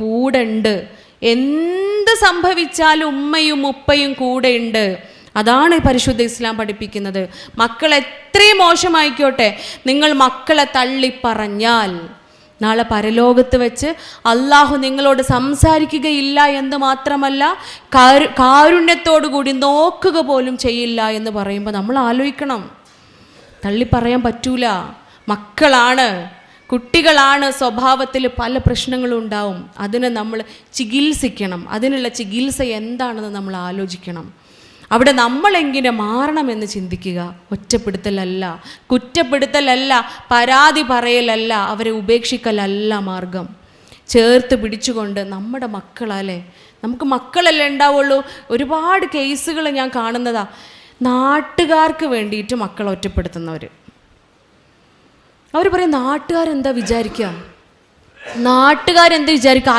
കൂടെ ഉണ്ട്. എന്ത് സംഭവിച്ചാലും ഉമ്മയും ഉപ്പയും കൂടെ ഉണ്ട്. അതാണ് പരിശുദ്ധ ഇസ്ലാം പഠിപ്പിക്കുന്നത്. മക്കൾ എത്രയും മോശമായിക്കോട്ടെ, നിങ്ങൾ മക്കളെ തള്ളിപ്പറഞ്ഞാൽ നാളെ പരലോകത്ത് വെച്ച് അള്ളാഹു നിങ്ങളോട് സംസാരിക്കുകയില്ല എന്ന് മാത്രമല്ല, കാരുണ്യത്തോടു കൂടി നോക്കുക പോലും ചെയ്യില്ല എന്ന് പറയുമ്പോൾ നമ്മൾ ആലോചിക്കണം. തള്ളിപ്പറയാൻ പറ്റൂല. മക്കളാണ്, കുട്ടികളാണ്, സ്വഭാവത്തിൽ പല പ്രശ്നങ്ങളും ഉണ്ടാവും. അതിനെ നമ്മൾ ചികിത്സിക്കണം. അതിനുള്ള ചികിത്സ എന്താണെന്ന് നമ്മൾ ആലോചിക്കണം. അവിടെ നമ്മളെങ്ങനെ മാറണമെന്ന് ചിന്തിക്കുക. ഒറ്റപ്പെടുത്തലല്ല, കുറ്റപ്പെടുത്തലല്ല, പരാതി പറയലല്ല, അവരെ ഉപേക്ഷിക്കലല്ല മാർഗം. ചേർത്ത് പിടിച്ചുകൊണ്ട് നമ്മുടെ മക്കളല്ലേ, നമുക്ക് മക്കളല്ലേ ഉണ്ടാവുള്ളൂ. ഒരുപാട് കേസുകൾ ഞാൻ കാണുന്നതാ. നാട്ടുകാർക്ക് വേണ്ടിയിട്ട് മക്കളെ ഒറ്റപ്പെടുത്തുന്നവർ. അവർ പറയും നാട്ടുകാരെന്താ വിചാരിക്കുക, നാട്ടുകാരെന്താ വിചാരിക്കുക,